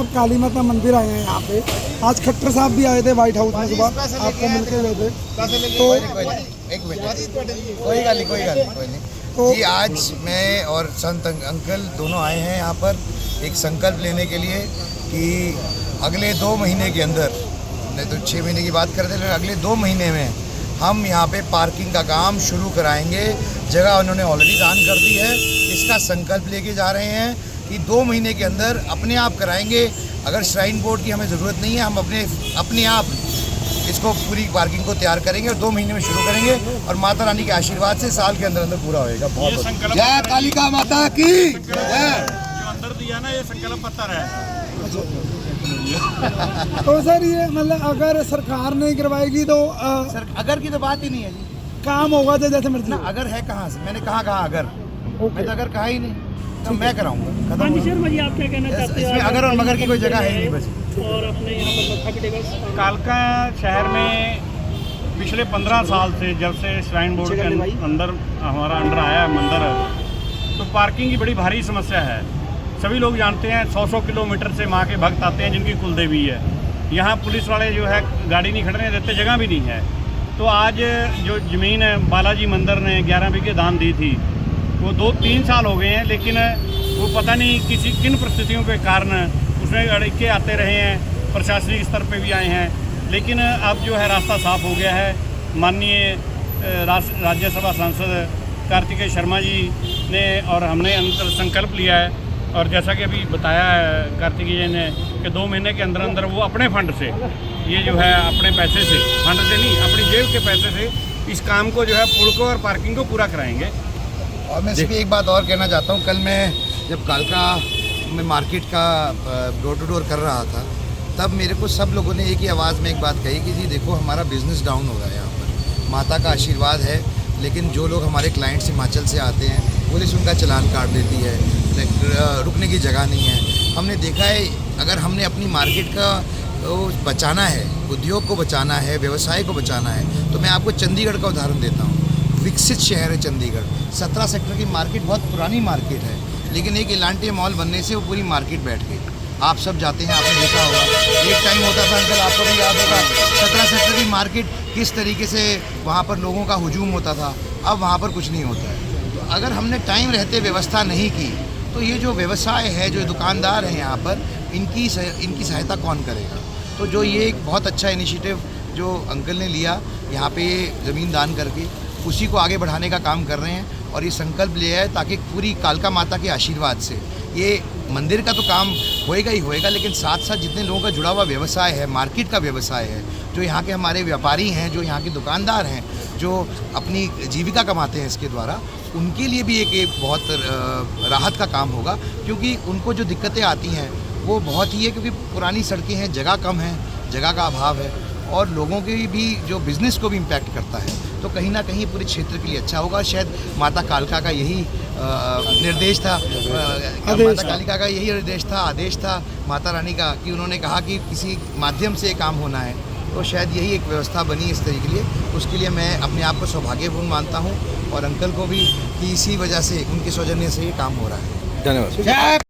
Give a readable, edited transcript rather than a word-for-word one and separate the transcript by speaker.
Speaker 1: आप काली माता मंदिर आए हैं यहाँ पे। आज खट्टर साहब भी आए थे व्हाइट हाउस में, सुबह आपको मिलके गए थे। तो
Speaker 2: एक मिनट, कोई गल नहीं।
Speaker 1: तो
Speaker 2: जी आज मैं और संत अंकल दोनों आए हैं यहाँ पर एक संकल्प लेने के लिए कि अगले 2 महीने के अंदर, नहीं तो 6 महीने की बात करते, लेकिन अगले 2 महीने में हम यहाँ पे पार्किंग का काम शुरू कराएंगे। जगह उन्होंने ऑलरेडी दान कर दी है। इसका संकल्प लेके जा रहे हैं कि 2 महीने के अंदर अपने आप कराएंगे। अगर श्राइन बोर्ड की हमें ज़रूरत नहीं है, हम अपने आप इसको पूरी पार्किंग को तैयार करेंगे और 2 महीने में शुरू करेंगे और माता रानी के आशीर्वाद से साल के अंदर अंदर पूरा होएगा। बहुत जय कालिका माता की जय।
Speaker 3: जो अंदर दिया ना, ये संकल्प पत्र है।
Speaker 1: तो सर ये मतलब अगर सरकार नहीं करवाएगी तो
Speaker 2: सर अगर की तो बात ही नहीं है जी,
Speaker 1: काम होगा तो जैसे मर्जी।
Speaker 2: ना अगर है कहाँ से, मैंने कहा अगर, मैं तो अगर कहा ही नहीं, तो मैं कराऊंगा।
Speaker 4: हाँ जी शर्मा जी, आप क्या कहना चाहते हैं?
Speaker 2: इसमें अगर और मगर की कोई जगह है ही नहीं बस।
Speaker 4: और अपने यहाँ पर मत्था पिटेगा।
Speaker 3: कालका शहर में पिछले 15 साल से, जब से श्राइन बोर्ड के अंदर हमारा अंडर आया है मंदिर, तो पार्किंग की बड़ी भारी समस्या है। सभी लोग जानते हैं 100-100 किलोमीटर से माँ के भक्त आते हैं जिनकी कुलदेवी है। यहाँ पुलिस वाले जो है गाड़ी नहीं खड़ने देते, जगह भी नहीं है। तो आज जो ज़मीन है बालाजी मंदिर ने 11 बीघे दान दी थी, वो 2-3 साल हो गए हैं, लेकिन वो पता नहीं किन परिस्थितियों के कारण उसमें अड़के आते रहे हैं। प्रशासनिक स्तर पे भी आए हैं, लेकिन अब जो है रास्ता साफ हो गया है। माननीय राज्यसभा सांसद कार्तिकेय शर्मा जी ने और हमने अंतर संकल्प लिया है, और जैसा कि अभी बताया है कार्तिकेय जी ने कि 2 महीने के अंदर अंदर वो अपने फंड से, ये जो है अपने पैसे से, फंड से नहीं अपनी जेब के पैसे से इस काम को जो है पुल को और पार्किंग को पूरा कराएंगे।
Speaker 2: और मैं सिर्फ एक बात और कहना चाहता हूँ, कल मैं जब कालका में मार्केट का डोर टू डोर कर रहा था, तब मेरे को सब लोगों ने एक ही आवाज़ में एक बात कही कि जी देखो हमारा बिज़नेस डाउन हो रहा है। यहाँ पर माता का आशीर्वाद है, लेकिन जो लोग हमारे क्लाइंट्स हिमाचल से आते हैं, पुलिस उनका चालान काट देती है, रुकने की जगह नहीं है। हमने देखा है अगर हमने अपनी मार्केट का बचाना है, उद्योग को बचाना है, व्यवसाय को बचाना है, तो मैं आपको चंडीगढ़ का उदाहरण देता हूँ। विकसित शहर है चंडीगढ़, 17 सेक्टर की मार्केट, बहुत पुरानी मार्केट है, लेकिन एक इलांटे मॉल बनने से वो पूरी मार्केट बैठ गई। आप सब जाते हैं, आपने देखा होगा, एक टाइम होता था अंकल, आपको भी याद होगा, 17 सेक्टर की मार्केट किस तरीके से वहाँ पर लोगों का हुजूम होता था। अब वहाँ पर कुछ नहीं होता है। तो अगर हमने टाइम रहते व्यवस्था नहीं की, तो ये जो व्यवसाय है, जो दुकानदार हैं यहाँ पर, इनकी सहायता कौन करेगा। तो जो ये एक बहुत अच्छा इनिशिएटिव जो अंकल ने लिया, यहाँ पे ज़मीन दान करके उसी को आगे बढ़ाने का काम कर रहे हैं, और ये संकल्प लिया है ताकि पूरी कालका माता के आशीर्वाद से ये मंदिर का तो काम होएगा ही होएगा, लेकिन साथ साथ जितने लोगों का जुड़ा हुआ व्यवसाय है, मार्केट का व्यवसाय है, जो यहाँ के हमारे व्यापारी हैं, जो यहाँ के दुकानदार हैं, जो अपनी जीविका कमाते हैं इसके द्वारा, उनके लिए भी एक बहुत राहत का काम होगा। क्योंकि उनको जो दिक्कतें आती हैं वो बहुत ही है, क्योंकि पुरानी सड़कें हैं, जगह कम है, जगह का अभाव है, और लोगों के भी जो बिज़नेस को भी इम्पैक्ट करता है। तो कहीं ना कहीं पूरे क्षेत्र के लिए अच्छा होगा। शायद माता कालका का यही निर्देश था, माता कालिका का यही निर्देश था, आदेश था माता रानी का, कि उन्होंने कहा कि किसी माध्यम से काम होना है। तो शायद यही एक व्यवस्था बनी इस तरीके के लिए। उसके लिए मैं अपने आप को सौभाग्यपूर्ण मानता हूँ, और अंकल को भी, कि इसी वजह से, उनके सौजन्य से ये काम हो रहा है।
Speaker 5: धन्यवाद।